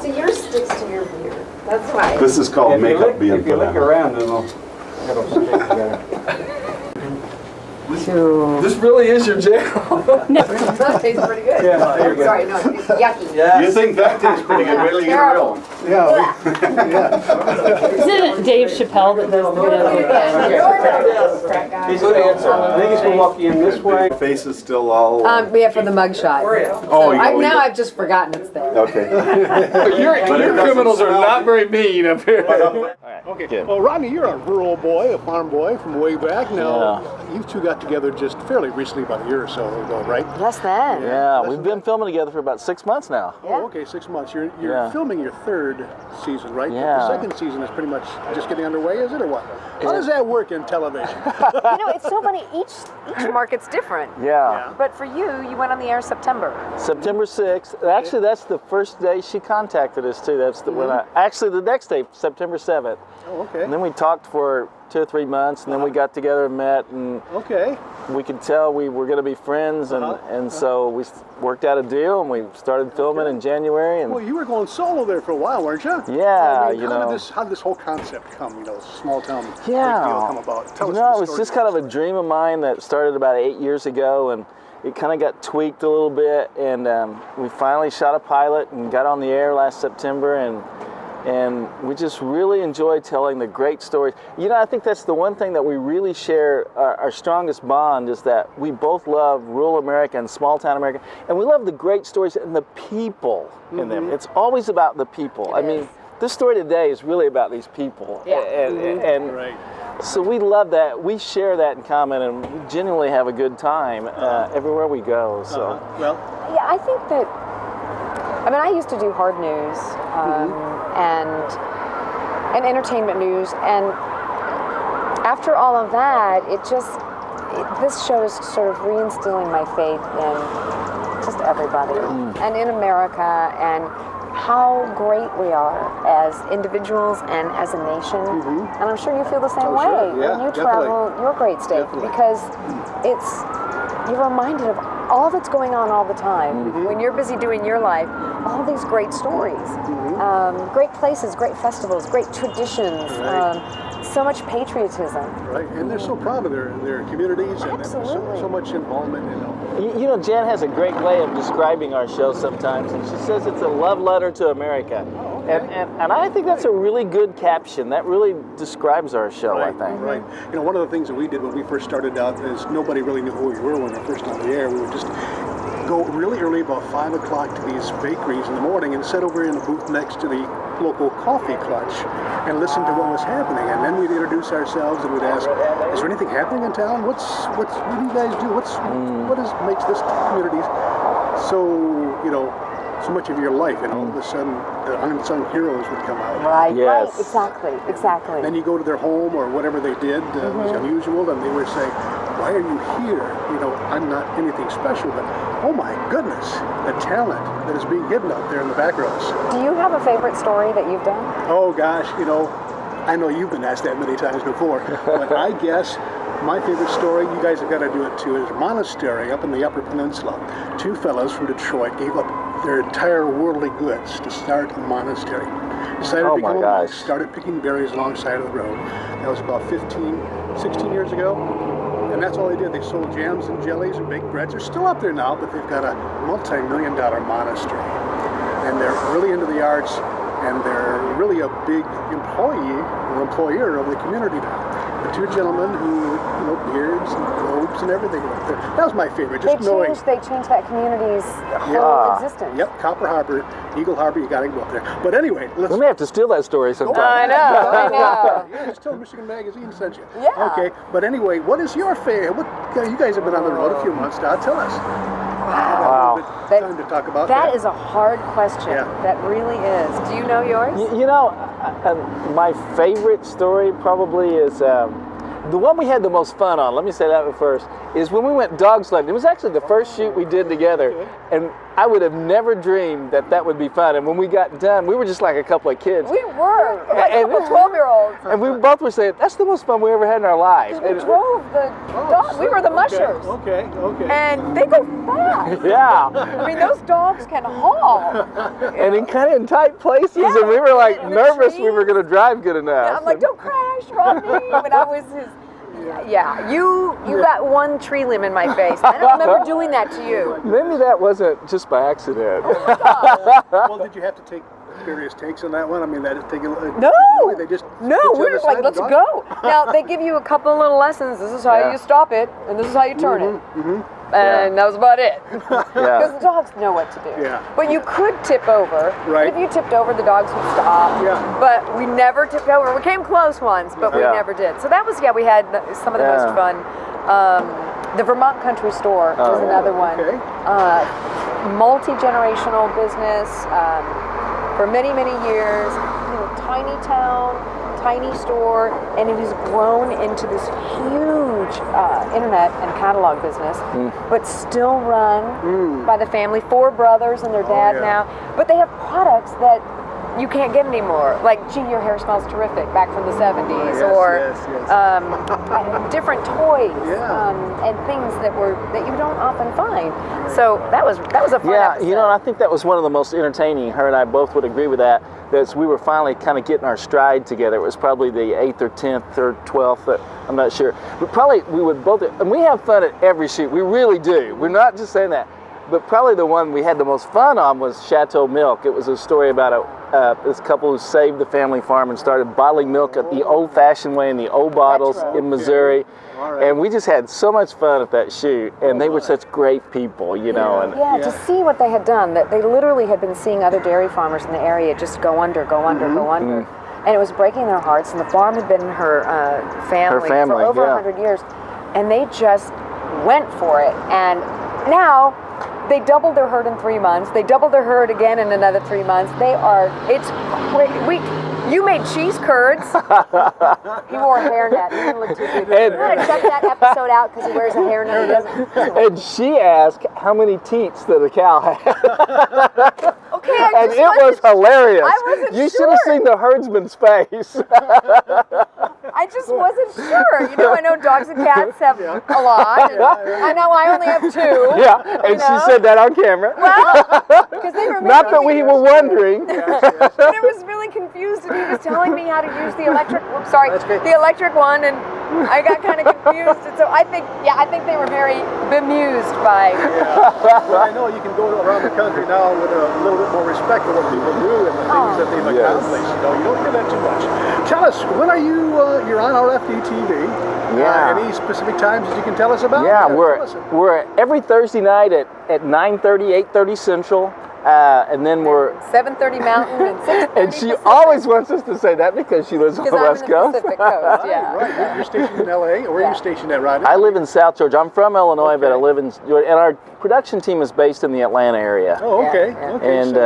So yours sticks to your beard. That's why. This is called makeup being If you put lick on. around, it'll stick together. This really is your jam. That tastes pretty good. Yeah, there you go. Sorry, no, it's yucky. Yeah. You think that tastes pretty good? Wait till you get a real one. Yeah. Isn't it Dave Chappelle that does the He's good answer. I think he's gonna walk you in this way. Face is still all. Yeah, for the mug shot. Oh, you go. Now I've just forgotten it's there. Okay. Your criminals are not very mean up here. Okay. Well, Rodney, you're a rural boy, a farm boy from way back. Now, you two got together just fairly recently, about a year or so ago, right? Less than. Yeah, we've been filming together for about 6 months now. Oh, okay, 6 months. You're Yeah. filming your third season, right? Yeah. The second season is pretty much just getting underway, is it, or what? How does that work in television? It's so funny. Each market's different. Yeah. But for you went on the air in September. September 6th. Actually, that's the first day she contacted us too. That's the when actually the next day, September 7th. Oh, okay. And then we talked for 2 or 3 months, and then we got together and met, and Okay. we could tell we were going to be friends, and so we worked out a deal, and we started filming in January. And Well, you were going solo there for a while, weren't you? yeah, I mean, how did this whole concept come? Small town big deal come about. Tell us the it was story just kind of a dream of mine that started about 8 years ago, and it kind of got tweaked a little bit, and we finally shot a pilot and got on the air last September, and we just really enjoy telling the great stories. I think that's the one thing that we really share. Our strongest bond is that we both love rural America and small town America, and we love the great stories and the people in them. It's always about the people. I mean, this story today is really about these people. Yeah. And Right. so we love that. We share that in common, and we genuinely have a good time everywhere we go. So. Well, Yeah, I think that. I used to do hard news and entertainment news, and after all of that, this show is sort of reinstilling my faith in just everybody and in America and how great we are as individuals and as a nation. And I'm sure you feel the same way sure. Yeah, when you definitely. travel your great state, Definitely. because you're reminded of all that's going on all the time. When you're busy doing your life, all these great stories, great places, great festivals, great traditions, so much patriotism. right, and they're so proud of their communities and Absolutely. so much involvement. Jann has a great way of describing our show sometimes, and she says it's a love letter to America. And I think that's a really good caption. That really describes our show, I think. Right. One of the things that we did when we first started out is nobody really knew who we were when we were first on the air. We would just go really early, about 5 o'clock, to these bakeries in the morning and sit over in a booth next to the local coffee clutch and listen to what was happening. And then we'd introduce ourselves and we'd ask, is there anything happening in town? What do you guys do? What makes this community so much of your life? And all of a sudden, the unsung heroes would come out. Right, Yes. right, exactly. Then you go to their home or whatever they did was unusual, and they would say, why are you here? I'm not anything special, but oh my goodness, the talent that is being hidden out there in the back rows. Do you have a favorite story that you've done? Oh gosh, I know you've been asked that many times before, but I guess my favorite story, you guys have got to do it too, is a monastery up in the Upper Peninsula. 2 fellows from Detroit gave up their entire worldly goods to start a monastery. Decided to become a monk, started picking berries alongside of the road. That was about 16 years ago. And that's all they did. They sold jams and jellies and baked breads. They're still up there now, but they've got a multi-million-dollar monastery. And they're really into the arts, and they're really a big employer of the community now. The 2 gentlemen who, beards and robes and everything up there. That was my favorite. Just knowing. They changed that community's whole existence. Yep, Copper Harbor, Eagle Harbor, you got to go up there. But anyway, We may have to steal that story sometime. I know. Yeah, just tell Michigan Magazine sent you. Yeah. Okay, but anyway, what is your favorite? You guys have been on the road a few months now. Tell us. Wow. Time to talk about that. That is a hard question. Yeah. That really is. Do you know yours? My favorite story probably is the one we had the most fun on. Let me say that one first. Is when we went dog sledding. It was actually the first shoot we did together, and I would have never dreamed that that would be fun. And when we got done, we were just like a couple of kids. We were like a And- couple 12-year-olds. And we both were saying, that's the most fun we ever had in our lives. We drove the dog. We were the mushers. Okay. And they go fast. Yeah. I mean, those dogs can haul. And in kind of in tight places, and we were like in the nervous we trees. were going to drive good enough. I'm like, don't crash, Rodney. But I was his. Yeah, you got one tree limb in my face. I don't remember doing that to you. Maybe that wasn't just by accident. Well, did you have to take various takes on that one? I mean, that is taking. No, They just no, put you we on were the like, side let's and go. Now they give you a couple of little lessons. This is how Yeah. you stop it, and this is how you turn it. And that was about it. Because Yeah. the dogs know what to do. Yeah. But you could tip over. Right. If you tipped over, the dogs would stop. Yeah. But we never tipped over. We came close once, but we Yeah. never did. So that was, we had some of the most fun. The Vermont Country Store was another one. Okay. Multi-generational business for many, many years. Tiny town, tiny store, and it has grown into this huge internet and catalog business, but still run by the family. 4 brothers and their dad now, but they have products that you can't get anymore. Like, gee, your hair smells terrific, back from the 70s, or different toys and things that you don't often find. So that was a fun episode. You know, and I think that was one of the most entertaining. Her and I both would agree with that. That we were finally kind of getting our stride together. It was probably the 8th or 10th or 12th. I'm not sure. But probably we would both, and we have fun at every shoot. We really do. We're not just saying that. But probably the one we had the most fun on was Chateau Milk. It was a story about this couple who saved the family farm and started bottling milk at the old-fashioned way in the old bottles in Missouri. And we just had so much fun at that shoot. And they were such great people, you know. And to see what they had done, that they literally had been seeing other dairy farmers in the area just go under. And it was breaking their hearts. And the farm had been in her family for over 100 years. And they just went for it. And now they doubled their herd in 3 months. They doubled their herd again in another 3 months. It's great. You made cheese curds. He wore a hairnet. He didn't look too good. You gotta check that episode out because he wears a hairnet. He doesn't. And she asked how many teats that a cow had. Okay, And it was hilarious. I wasn't You should have seen the herdsman's face. I just wasn't sure. You know, I know dogs and cats have a lot. And I know I only have 2. Yeah, and she said that on camera. Well, because they were Not that we were wondering. But I was really confused, and he was telling me how to use the electric. The electric one, and I got kind of confused. And so I think they were very bemused by. Well, I know you can go around the country now with a little bit more respect for what people do and the things that they've accomplished. You don't hear that too much. Tell us, when are you? You're on RFD-TV. Yeah. Any specific times that you can tell us about? Yeah, we're every Thursday night at 9:30, 8:30 Central. And then we're 7:30 Mountain and 6:30 and she Pacific. always wants us to say that because she lives on the Because I'm West in the Coast. Pacific Coast, yeah. Right, you're stationed in LA, or where are you stationed at, Rodney? I live in South Georgia. I'm from Illinois, but I live in, and our production team is based in the Atlanta area. Oh, okay. Yeah. Okay. And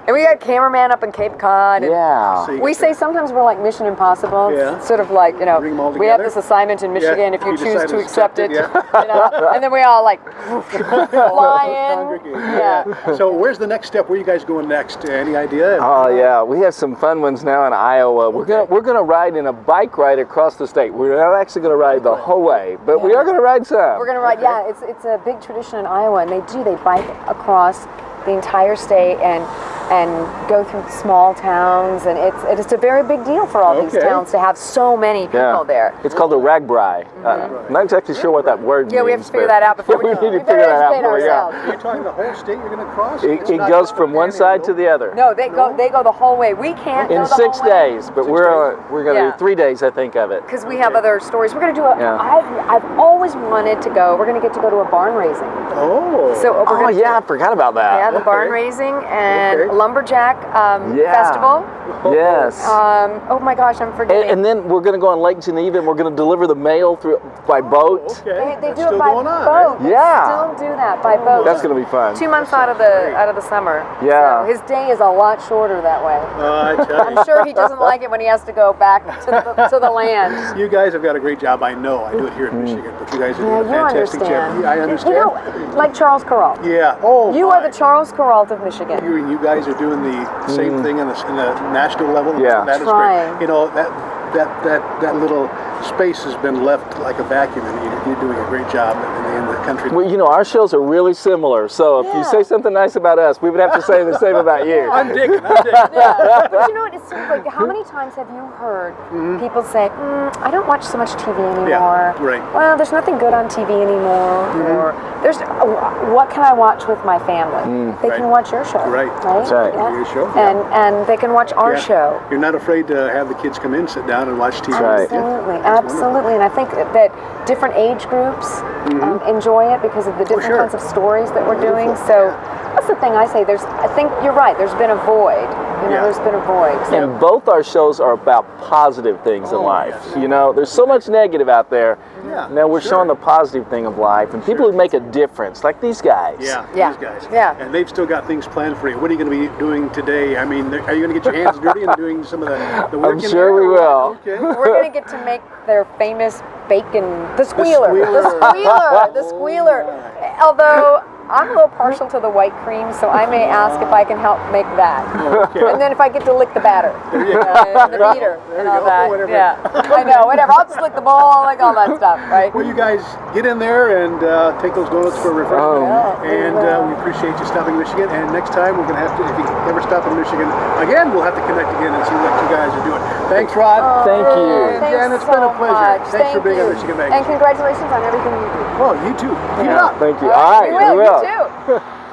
And we got a cameraman up in Cape Cod. And yeah. we say sometimes we're like Mission Impossible. Yeah. It's sort of like, Bring them all we have together. this assignment in Michigan if you you choose decide to to accept it. accept And then we all like fly in. Yeah. So where's the next step? Where are you guys going next? Any idea? Oh yeah, we have some fun ones now in Iowa. We're gonna ride in a bike ride across the state. We're not actually gonna ride the whole way, but we are gonna ride some. We're gonna ride. Yeah, it's a big tradition in Iowa, and they bike across the entire state and go through small towns, and it's a very big deal for all these towns to have so many people there. It's called a ragbri. I'm not exactly sure what that word means. Yeah, we have to figure that out before we need to we figure that out before, ourselves. You're talking the whole state you're going to cross? It goes from one side to the other. No, they go the whole way. We can't In go the 6 whole way. days, but we're gonna do 3 days, I think, of it. Because we have other stories. We're going to do Yeah. I've always wanted to go. We're going to get to go to a barn raising. Oh. So we're Oh gonna yeah, I forgot about that. Yeah, the barn raising, and lumberjack Yeah. festival. Yes. Oh my gosh, I'm forgetting. And then we're going to go on Lake Geneva and we're going to deliver the mail by boat. Okay. They That's do it still by going on, boat. They Yeah. still do that by boat. That's going to be fun. 2 months out of the summer. Yeah. So his day is a lot shorter that way. I tell you. I'm sure he doesn't like it when he has to go back to the land. You guys have got a great job. I know. I do it here in Michigan, but you guys are Yeah, doing a you fantastic understand. job. Yeah, I understand. You know, like Charles Kuralt. Yeah. Oh, You my. are the Charles Kuralt of Michigan. You guys are doing the same thing in the national level. Yeah. That is Trying. great. You know, that little space has been left like a vacuum, and you're doing a great job in the country. Well, you know, our shows are really similar. So if you Yeah. say something nice about us, we would have to say the same about you. I'm digging. Yeah. But you know what? It's sort of like, how many times have you heard people say, I don't watch so much TV anymore. Yeah, right. Well, there's nothing good on TV anymore. Or there's, what can I watch with my family? They Right. can watch your show. Right. That's right. Yeah. Your show, yeah. And they can watch our Yeah. show. You're not afraid to have the kids come in, sit down, and watch TV. Right. Absolutely, absolutely, and I think that different age groups enjoy it because of the different sure. kinds of stories that we're doing. Beautiful. So that's the thing I say. I think you're right. There's been a void. You know, Yeah. there's been a void. So. And both our shows are about positive things in Oh, life. yes. You know, there's so much negative out there. Yeah, Now we're sure. showing the positive thing of life and people who make a difference, like these guys. Yeah, Yeah. these guys. Yeah. And they've still got things planned for you. What are you going to be doing today? I mean, are you going to get your hands dirty and doing some of the work I'm in sure there? we will. Okay. We're going to get to make their famous bacon, the squealer. The squealer. Although I'm a little partial to the white cream, so I may ask if I can help make that. Okay. And then if I get to lick the batter, you go. the beater, There and you all go. that. Whatever. Yeah, I know, whatever. I'll just lick the bowl, like all that stuff, right? Well, you guys get in there and take those donuts for refreshment. Yeah, And we will. we appreciate you stopping in Michigan. And next time we're going to have to, if you ever stop in Michigan again, we'll have to connect again and see what you guys are doing. Thanks, Rod. Thank you. And Jann, it's been a pleasure. Thanks for being on Michigan And Magazine. congratulations on everything you do. Well, you too. Keep it up. Thank you. All All right, we will. we will. You too.